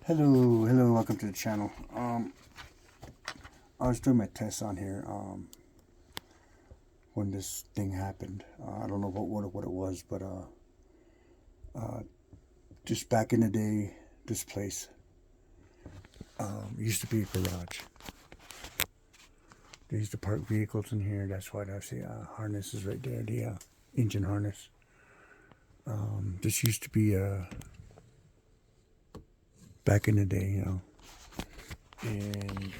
Hello, welcome to the channel. I was doing my tests on here when this thing happened. I don't know what it was, but just back in the day, this place used to be a garage. They used to park vehicles in here. That's why there's the harnesses right there, the engine harness. This used to be back in the day, and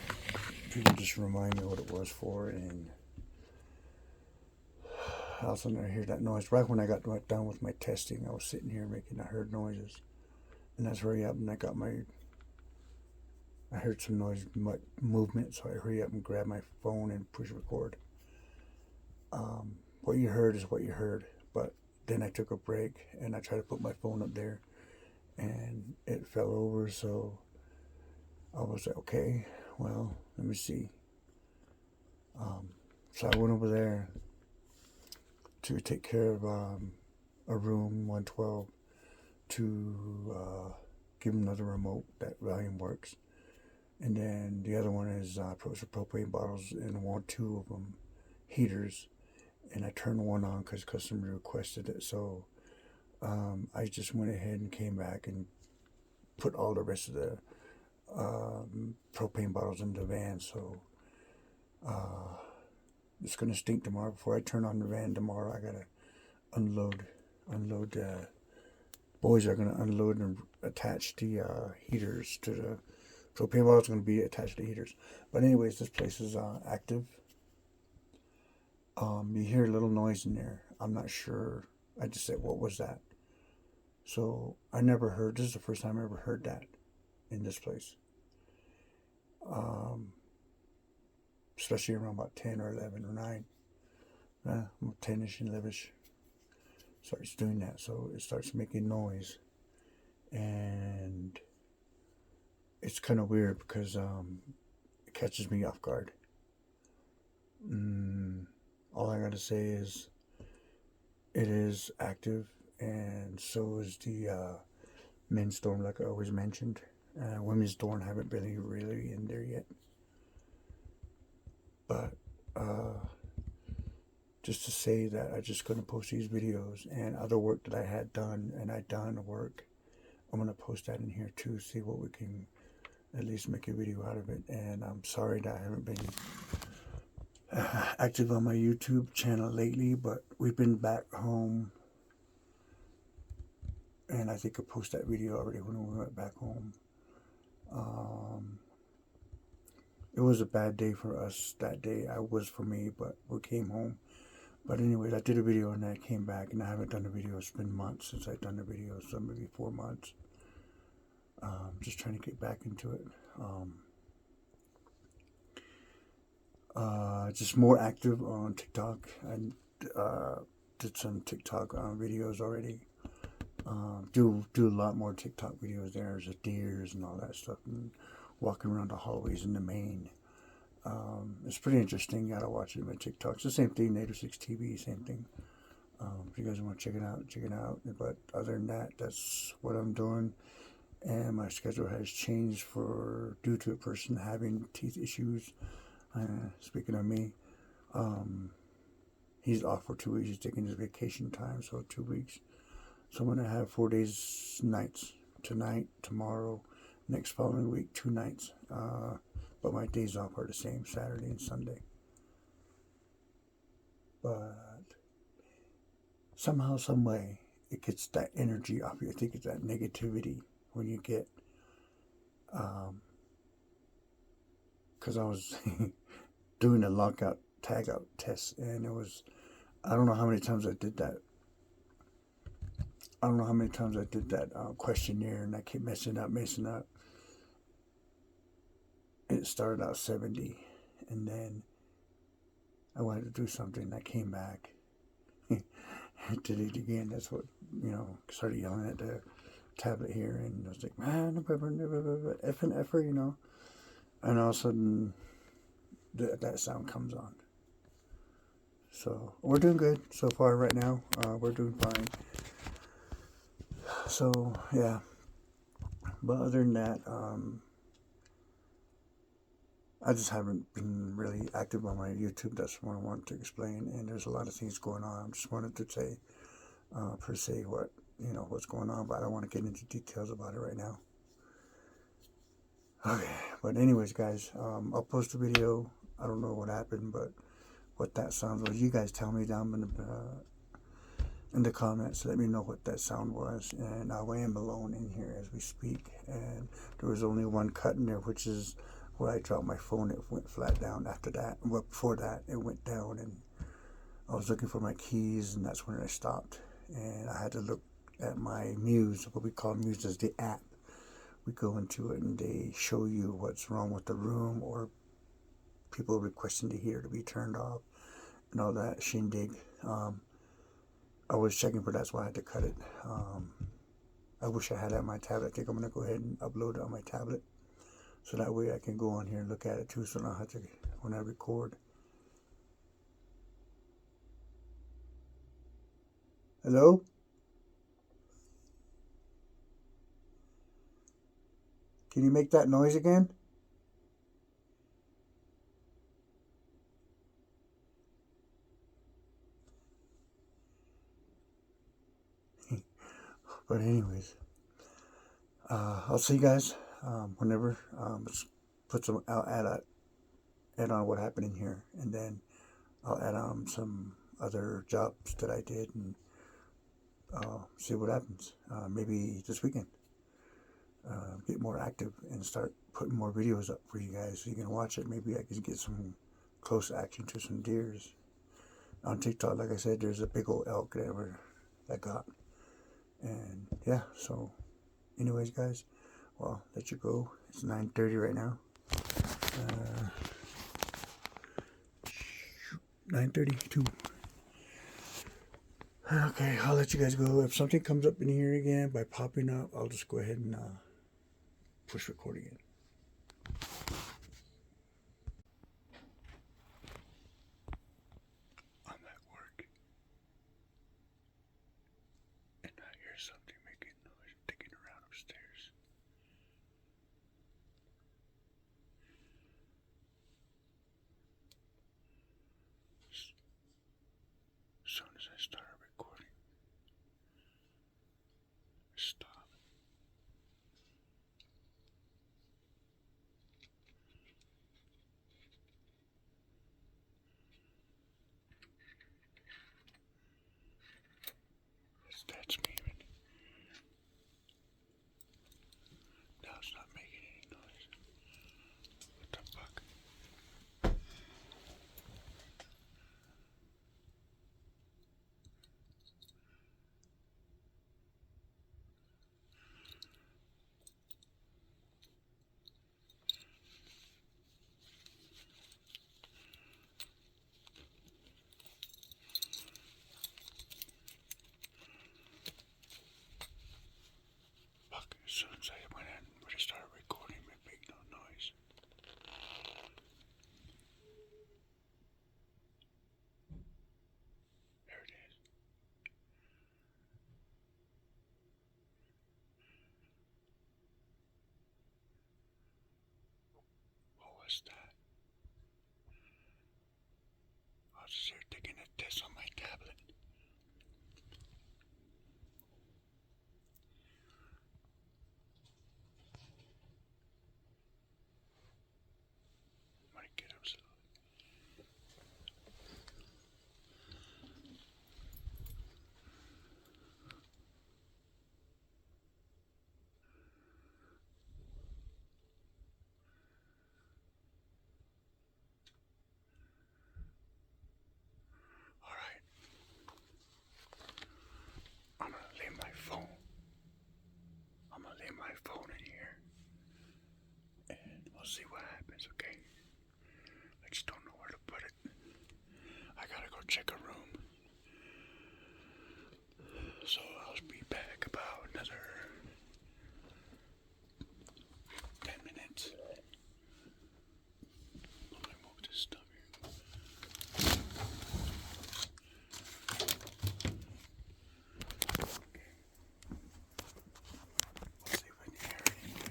people just remind me what it was for, and all of a sudden I hear that noise. Right when I got done with my testing, I was sitting here I heard noises, and that's hurry up, and I heard some noise, movement, so I hurry up and grab my phone and push record. What you heard is what you heard, but then I took a break and I tried to put my phone up there, and it fell over, so I was like, okay, well, let me see. So I went over there to take care of a room 112 to give them another remote that volume works. And then the other one is propane bottles, and I want two of them heaters. And I turned one on because customer requested it. So I just went ahead and came back and put all the rest of the propane bottles in the van. So it's going to stink tomorrow. Before I turn on the van tomorrow, I got to unload. Boys are going to unload and attach the heaters to the propane bottles. Going to be attached to heaters. But anyways, this place is active. You hear a little noise in there. I'm not sure. I just said, what was that? So I never heard. This is the first time I ever heard that in this place. Especially around about 10 or 11 or 9. 10ish and 11ish. Starts doing that. So it starts making noise. And it's kind of weird because it catches me off guard. All I gotta say is it is active, and so is the men's storm, like I always mentioned. Women's storm haven't been really in there yet. But just to say that I'm just going to post these videos and other work that I had done, and I done work. I'm going to post that in here too, see what we can at least make a video out of it. And I'm sorry that I haven't been active on my YouTube channel lately, but we've been back home, and I think I posted that video already when we went back home. It was a bad day for us that day. I was for me, but we came home. But anyways, I did a video and I came back, and I haven't done a video. It's been months since I've done a video, so maybe 4 months. Just trying to get back into it. Just more active on TikTok. I did some TikTok videos already. Do a lot more TikTok videos there. There's deers and all that stuff, and walking around the hallways in the main. It's pretty interesting. You gotta watch it on TikTok. It's the same thing. Native 6 TV, same thing. If you guys want to check it out. But other than that, that's what I'm doing. And my schedule has changed due to a person having teeth issues. Speaking of me, he's off for 2 weeks. He's taking his vacation time, so 2 weeks. So I'm gonna have 4 days nights. Tonight, tomorrow, next following week, 2 nights. But my days off are the same, Saturday and Sunday. But somehow, some way, it gets that energy off you. I think it's that negativity when you get, because I was doing a lockout, tagout test, and it was, I don't know how many times I did that. Questionnaire, and I kept messing up. It started out 70, and then I wanted to do something. I came back, I did it again. That's what, started yelling at the tablet here, and I was like, man, F and F, and all of a sudden that sound comes on. So we're doing good so far right now. We're doing fine. So yeah, But other than that, I just haven't been really active on my YouTube. That's what I wanted to explain. And there's a lot of things going on. I just wanted to say, per se, what's going on. But I don't want to get into details about it right now. Okay. But anyways, guys, I'll post a video. I don't know what happened, but what that sound was. You guys tell me down in the comments. Let me know what that sound was. And I am alone in here as we speak. And there was only one cut in there, which is where I dropped my phone. It went flat down. After that, well, before that, it went down, and I was looking for my keys, and that's when I stopped. And I had to look at my Muse. What we call Muse is the app. We go into it, and they show you what's wrong with the room, or people requesting to hear to be turned off, and all that shindig. I was checking for that, so I had to cut it. I wish I had it on my tablet. I think I'm going to go ahead and upload it on my tablet, so that way I can go on here and look at it too, so I don't have to, when I record. Hello? Can you make that noise again? But anyways, I'll see you guys whenever. Let's put some. I'll add on what happened in here, and then I'll add on some other jobs that I did, and see what happens. Maybe this weekend, get more active and start putting more videos up for you guys so you can watch it. Maybe I can get some close action to some deers on TikTok. Like I said, there's a big old elk that I got. And yeah, so anyways, guys, well, let you go. It's 9:30 right now. 9:32. Okay, I'll let you guys go. If something comes up in here again by popping up, I'll just go ahead and push record again. I'm at work, and I hear something making noise, digging around upstairs. As soon as I started recording, stop. That's me. Now it's not making any noise. What the fuck? As soon as I went in, when I started recording, it made no noise. There it is. What was that? I was just here taking a test on my tablet. I'm gonna get up slowly. Alright. I'm gonna leave my phone. I'm gonna leave my phone in here. And we'll see what happens, okay? I just don't know where to put it. I gotta go check a room. So I'll be back about another 10 minutes. Let me move this stuff here. Okay. We'll see if I can hear anything.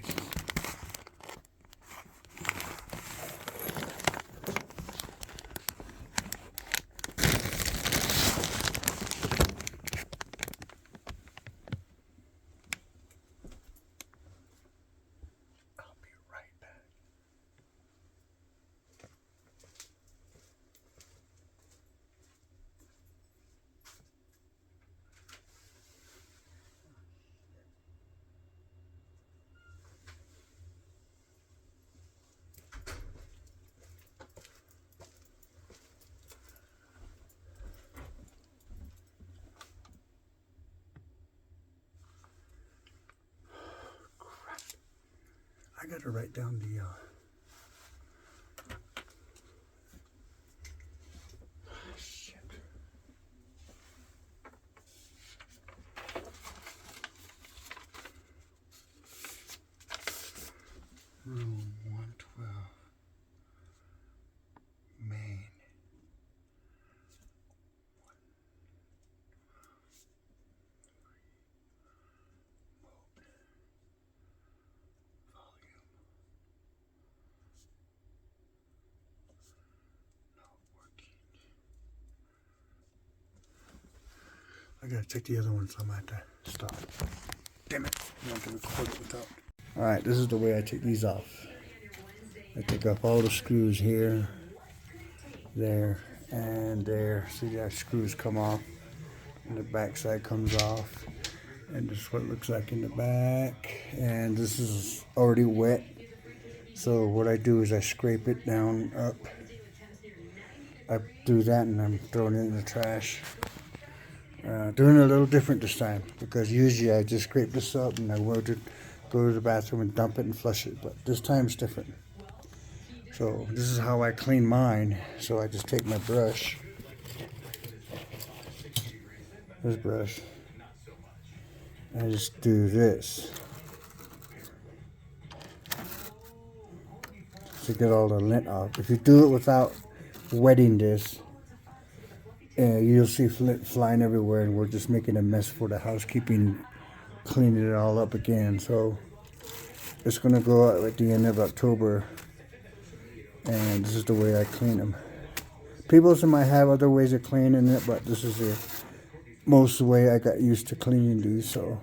gotta write down the shit. Room 112, main. I gotta check the other one, so I might have to stop. Damn it! I want to record it without. Alright, this is the way I take these off. I take off all the screws here, there, and there. See that screws come off, and the back side comes off. And this is what it looks like in the back. And this is already wet. So what I do is I scrape it down, up. I do that and I'm throwing it in the trash. Doing it a little different this time, because usually I just scrape this up and I go to the bathroom and dump it and flush it, but this time it's different. So this is how I clean mine. So I just take my brush, this brush, and I just do this to get all the lint off. If you do it without wetting this, you'll see lint flying everywhere, and we're just making a mess for the housekeeping, cleaning it all up again. So it's gonna go out at the end of October, and this is the way I clean them. People might have other ways of cleaning it, but this is the most way I got used to cleaning these. So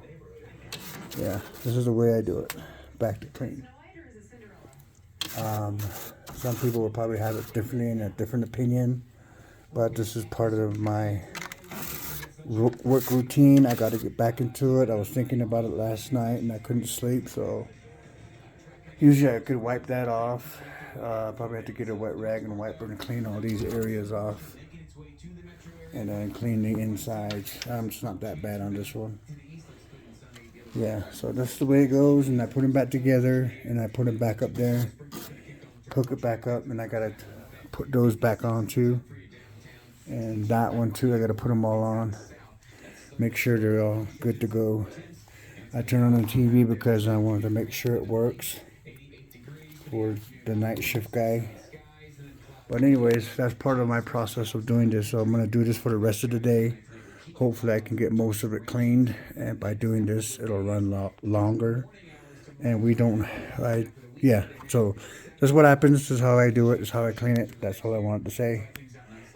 yeah, this is the way I do it. Back to clean. Some people will probably have it differently and a different opinion, but this is part of my work routine. I got to get back into it. I was thinking about it last night and I couldn't sleep, so usually I could wipe that off. Probably have to get a wet rag and wiper and clean all these areas off, and then clean the insides. It's not that bad on this one. Yeah, so that's the way it goes, and I put them back together, and I put them back up there, hook it back up, and I gotta put those back on too, and that one too. I gotta put them all on, make sure they're all good to go. I turn on the TV because I wanted to make sure it works for the night shift guy. But anyways, that's part of my process of doing this. So I'm gonna do this for the rest of the day. Hopefully I can get most of it cleaned, and by doing this it'll run longer, and we don't, yeah, so that's what happens. This is how I do it. This is how I clean it. That's all I wanted to say.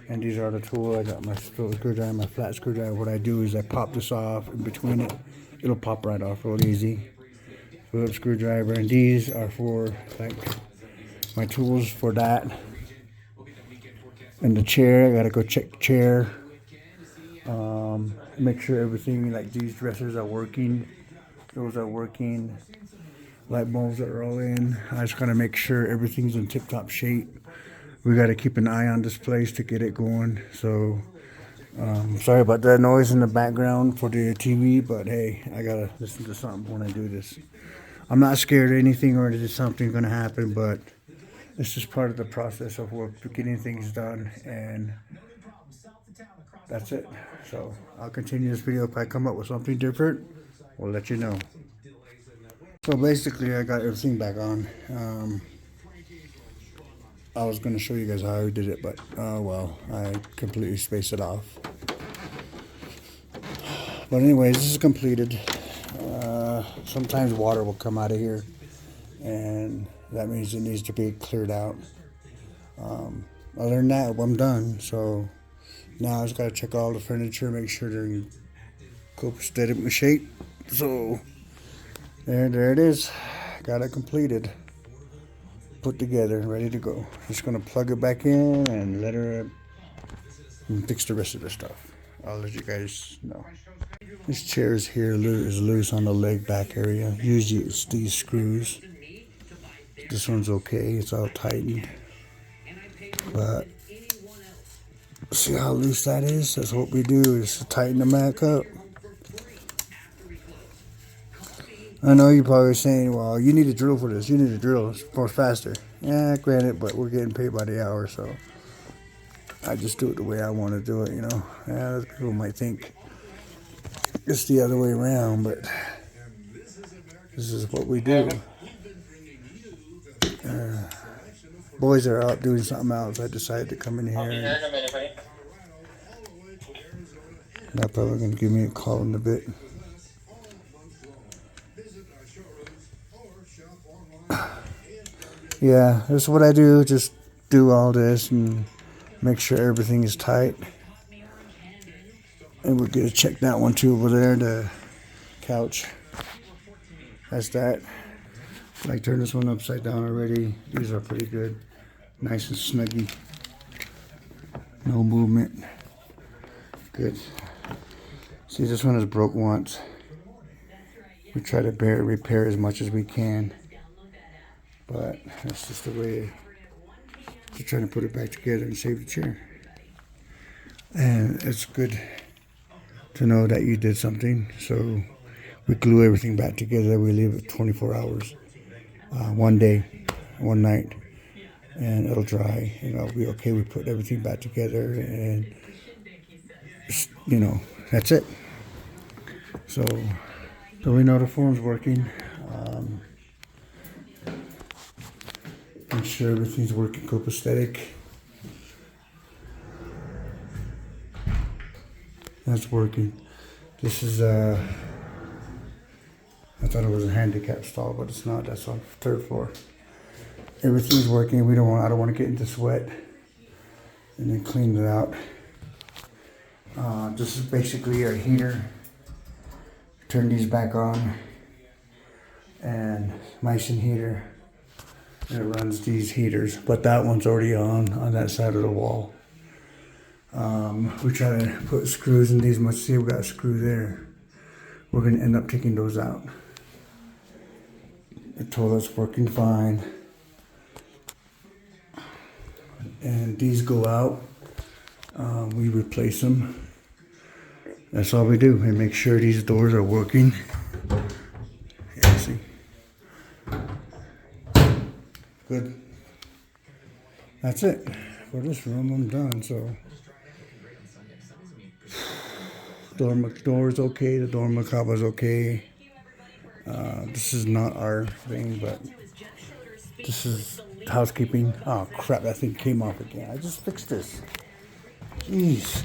And these are the tools. I got my screwdriver, my flat screwdriver. What I do is I pop this off in between it. It'll pop right off real easy. Phillips screwdriver, and these are for like my tools for that. And the chair, I gotta go check the chair. Make sure everything, like these dressers are working, those are working, light bulbs are all in. I just gotta make sure everything's in tip-top shape. We gotta keep an eye on this place to get it going. So sorry about that noise in the background for the TV, but hey, I gotta listen to something when I do this. I'm not scared of anything or that something's gonna happen, but it's just part of the process of work, getting things done, and that's it. So I'll continue this video. If I come up with something different, we'll let you know. So basically I got everything back on. I was going to show you guys how I did it, but well, I completely spaced it off. But anyways, this is completed. Sometimes water will come out of here, and that means it needs to be cleared out. Other than that, I'm done. So now I just gotta check all the furniture, make sure they're in copacetic shape. So there it is. Got it completed, put together, ready to go. Just gonna plug it back in and let her fix the rest of the stuff. I'll let you guys know. This chair is here is loose on the leg back area. Usually it's these screws. This one's okay, it's all tightened. But see how loose that is? That's what we do, is to tighten the back up. I know you're probably saying, well, you need a drill for this. You need a drill for faster. Yeah, granted, but we're getting paid by the hour, so I just do it the way I want to do it, you know. Yeah, other people might think it's the other way around, but this is what we do. Boys are out doing something else. I decided to come in here. I'll be here in a minute, buddy. They're probably going to give me a call in a bit. Yeah, that's what I do. Just do all this and make sure everything is tight. And we're going to check that one too over there, the couch. That's that. I turned this one upside down already. These are pretty good. Nice and snuggy. No movement. Good. See, this one is broke once. We try to repair as much as we can. But that's just the way to try to put it back together and save the chair. And it's good to know that you did something. So we glue everything back together. We leave it 24 hours. One day, one night. And it'll dry. And it'll be okay. We put everything back together. And, you know, that's it. So we know the phone's working. Make sure everything's working copacetic. That's working. This is I thought it was a handicap stall, but it's not. That's on the third floor. Everything's working. I don't want to get into sweat and then clean it out. This is basically our heater. Turn these back on, and Myson heater. It runs these heaters, but that one's already on that side of the wall. We try to put screws in these. See, we got a screw there. We're going to end up taking those out. The toilet's working fine. And these go out. We replace them. That's all we do. And make sure these doors are working. Yeah, see. Good. That's it. For this room, I'm done. So, door's okay. The door macabra's okay. This is not our thing, but this is housekeeping. Oh crap! That thing came off again. I just fixed this. Jeez.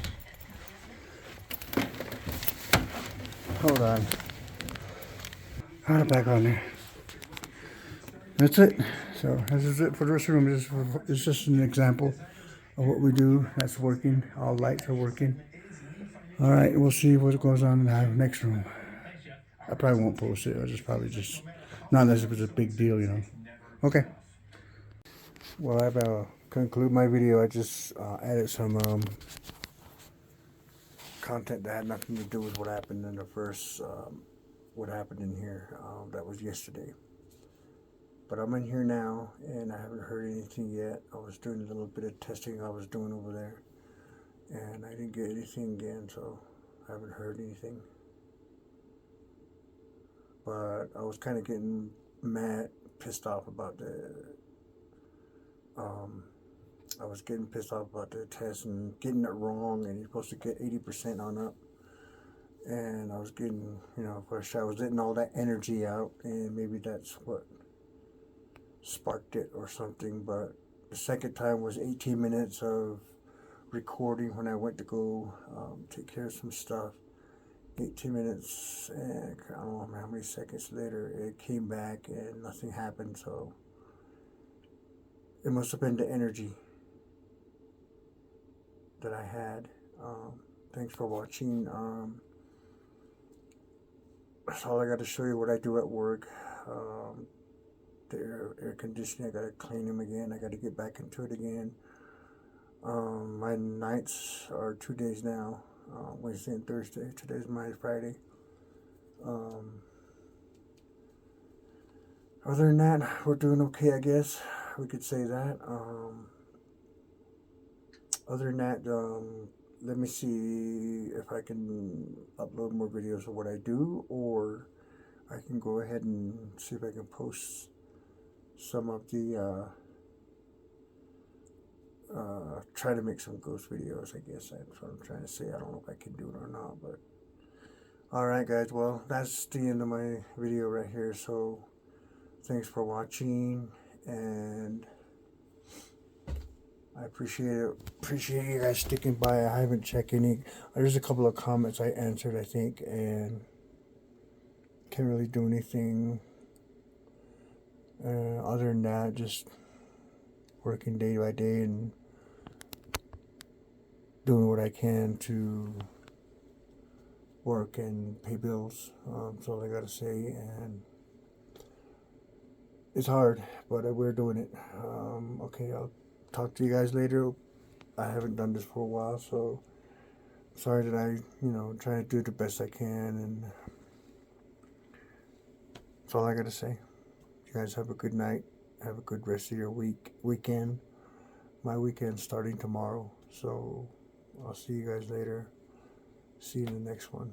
Hold on. Got it back on there. That's it. So this is it for this room. It's just an example of what we do. That's working. All lights are working. All right, we'll see what goes on in the next room. I probably won't post it. I'll just not unless it was a big deal, you know. Okay. Well, I've conclude my video. I just added some content that had nothing to do with what happened in the first, what happened in here. That was yesterday. But I'm in here now, and I haven't heard anything yet. I was doing a little bit of testing I was doing over there, and I didn't get anything again, so I haven't heard anything. But I was kind of getting pissed off about I was getting pissed off about the test and getting it wrong, and you're supposed to get 80% on up. And I was getting, I was letting all that energy out, and maybe that's what sparked it or something. But the second time was 18 minutes of recording when I went to go take care of some stuff. 18 minutes, and I don't know how many seconds later it came back and nothing happened. So it must have been the energy that I had. Thanks for watching. That's all I got to show you what I do at work. The air conditioning, I got to clean them again. I got to get back into it again. My nights are 2 days now, Wednesday and Thursday. Today's my Friday. Other than that, we're doing okay, I guess. We could say that. Other than that, let me see if I can upload more videos of what I do, or I can go ahead and see if I can post some of the try to make some ghost videos. I guess that's what I'm trying to say. I don't know if I can do it or not, but alright guys, well that's the end of my video right here. So thanks for watching, and I appreciate you guys sticking by. I haven't checked any. There's a couple of comments I answered, I think, and can't really do anything other than that. Just working day by day and doing what I can to work and pay bills. That's all I gotta say. And it's hard, but we're doing it. Okay, I'll talk to you guys later. I haven't done this for a while, so sorry that I, try to do the best I can, and that's all I gotta say. You guys have a good night. Have a good rest of your weekend. My weekend's starting tomorrow, so I'll see you guys later. See you in the next one.